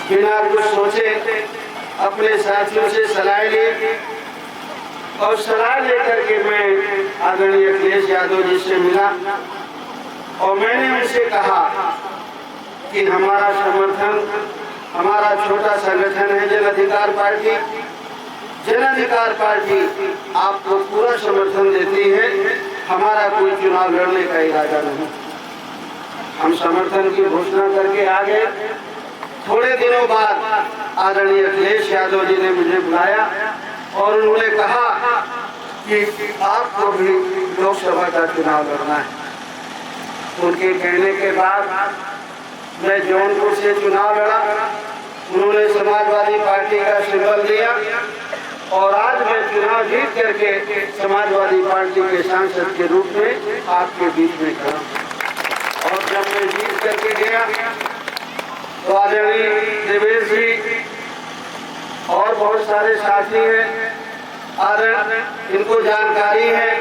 बिना कुछ सोचे अपने साथियों से सलाह ली और सलाह लेकर के मैं आदरणीय अखिलेश यादव जी से मिला और मैंने उनसे कहा कि हमारा समर्थन, हमारा छोटा संगठन है जन अधिकार पार्टी। जन अधिकार पार्टी आपको पूरा समर्थन देती है, हमारा कोई चुनाव लड़ने का इरादा नहीं। हम समर्थन की घोषणा करके आ गए। थोड़े दिनों बाद आदरणीय अखिलेश यादव जी ने मुझे बुलाया और उन्होंने कहा कि आपको भी लोकसभा का चुनाव लड़ना है। उनके कहने के बाद मैं जौनपुर से चुनाव लड़ा। उन्होंने समाजवादी पार्टी का सिंबल दिया और आज मैं चुनाव जीत करके समाजवादी पार्टी के सांसद के रूप में आपके बीच में खड़ा। और जब मैं जीत करके गया तो आदरणीय देवेश जी और बहुत सारे साथी हैं, इनको जानकारी है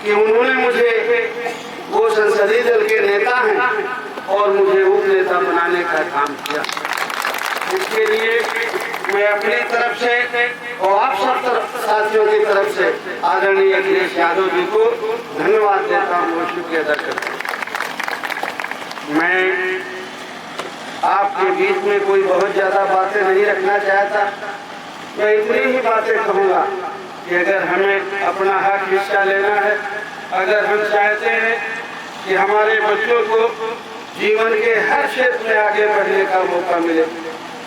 कि उन्होंने मुझे, वो संसदीय दल के नेता हैं और मुझे उप नेता बनाने का काम किया। इसके लिए मैं अपनी तरफ से और आप सब साथियों की तरफ से आदरणीय अखिलेश यादव जी को धन्यवाद देता हूँ और शुक्रिया अदा करता हूँ। मैं आपके बीच में कोई बहुत ज़्यादा बातें नहीं रखना चाहता। मैं इतनी ही बातें कहूँगा कि अगर हमें अपना हक हिस्सा लेना है, अगर हम चाहते हैं कि हमारे बच्चों को जीवन के हर क्षेत्र में आगे बढ़ने का मौका मिले,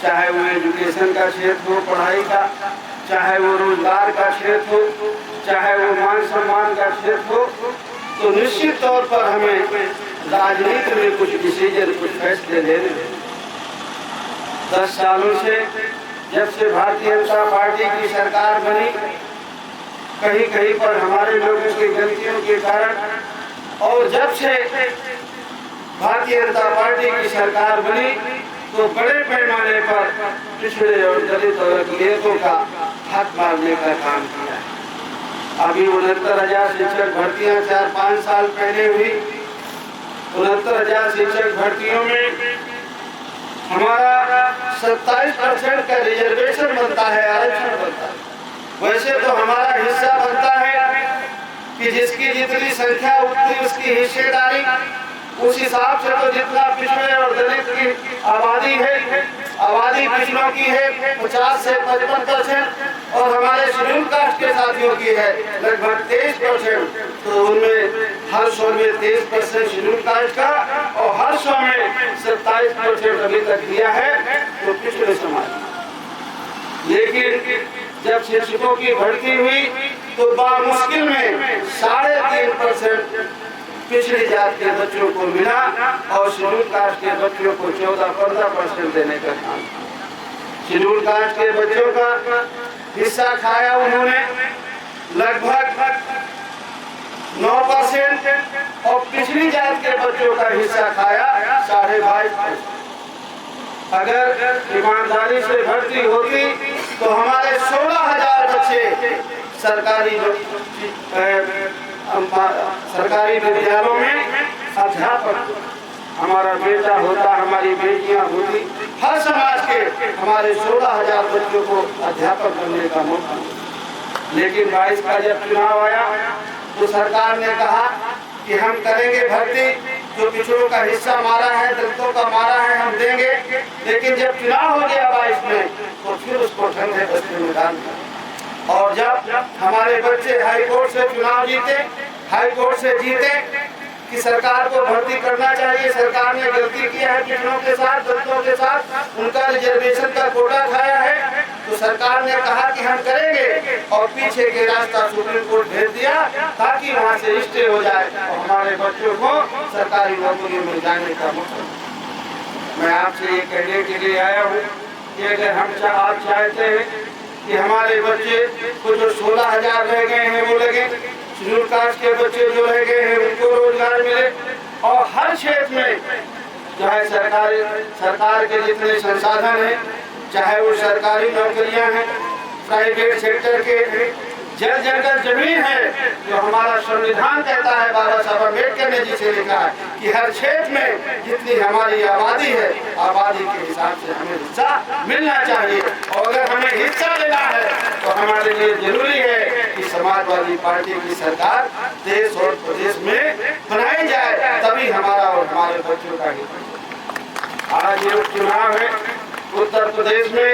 चाहे वो एजुकेशन का क्षेत्र हो, पढ़ाई का, चाहे वो रोजगार का क्षेत्र हो, चाहे वो मान सम्मान का क्षेत्र हो, तो निश्चित तौर पर हमें राजनीति में कुछ डिसीजन, कुछ फैसले लेने हैं। 10 सालों से जब से भारतीय जनता पार्टी की सरकार बनी, कहीं कहीं पर हमारे लोगों की गलतियों के कारण, और जब से भारतीय जनता पार्टी की सरकार बनी तो बड़े पैमाने पर पिछड़े और दलित और अकलियतों का हक मारने का काम किया है। अभी 69,000 शिक्षक भर्तियां 4-5 साल पहले हुई। 69,000 शिक्षक भर्तियों में हमारा 27% का रिजर्वेशन बनता है, आरक्षण बनता है। वैसे तो हमारा हिस्सा बनता है कि जिसकी जितनी संख्या उतनी उसकी हिस्सेदारी, उस हिसाब से तो जितना पिछड़े और दलित की आबादी है, आबादी पिछड़ों की है 50 से 55% और हमारे शेड्यूल कास्ट के साथियों की है लगभग 23%। तो उनमें हर 100 में 23% शेड्यूल कास्ट का और हर 100 में 27% अभी तक दिया है तो पिछड़े समाज। लेकिन जब शिक्षकों की भर्ती हुई तो बामुश्किल में 3.5% पिछड़ी जात के बच्चों को मिला और शेड्यूल कास्ट के बच्चों को 14-15% देने का काम। शेड्यूल कास्ट के बच्चों का हिस्सा खाया उन्होंने लगभग 9% और पिछड़ी जात के बच्चों का हिस्सा खाया 22.5%। अगर ईमानदारी से भर्ती होती तो हमारे 16,000 बच्चे सरकारी विद्यालयों में अध्यापक, हमारा बेटा होता, हमारी बेटियां होती, हर समाज के हमारे 16,000 बच्चों को अध्यापक बनने का मौका। लेकिन 22 का जब चुनाव आया तो सरकार ने कहा कि हम करेंगे भर्ती, जो पिछड़ों का हिस्सा मारा है, दलितों का मारा है, हम देंगे। लेकिन जब चुनाव हो गया 22 में तो फिर उसको ठंडे बस्ते में डाल दिया। और जब हमारे बच्चे हाई कोर्ट से चुनाव जीते, हाई कोर्ट से जीते कि सरकार को भर्ती करना चाहिए, सरकार ने गलती किया है पिछड़ों के साथ, दलितों के साथ, उनका रिजर्वेशन का कोटा खाया है, तो सरकार ने कहा कि हम करेंगे और पीछे के रास्ता सुप्रीम कोर्ट भेज दिया ताकि वहाँ से स्टे हो जाए और हमारे बच्चों को सरकारी नौकरी मिल जाने का मौका। मैं आपसे ये कहने के लिए आया हूँ कि अगर आप चाहते हैं कि हमारे बच्चे को जो 16,000 रह गए हैं वो लगे, शेड्यूल कास्ट के बच्चे जो रह गए हैं उनको रोजगार मिले और हर क्षेत्र में चाहे सरकार के जितने संसाधन हैं, चाहे वो सरकारी नौकरियां हैं, प्राइवेट सेक्टर के जल जंगल जमीन है, जो हमारा संविधान कहता है, बाबा साहब अम्बेडकर ने जिसे लिखा है कि हर क्षेत्र में जितनी हमारी आबादी है, आबादी के हिसाब से हमें हिस्सा मिलना चाहिए। और अगर हमें हिस्सा लेना है तो हमारे लिए जरूरी है कि समाजवादी पार्टी की सरकार देश और प्रदेश में बनाई जाए, तभी हमारा और हमारे बच्चों का हित। आज ये उपचुनाव है उत्तर प्रदेश में।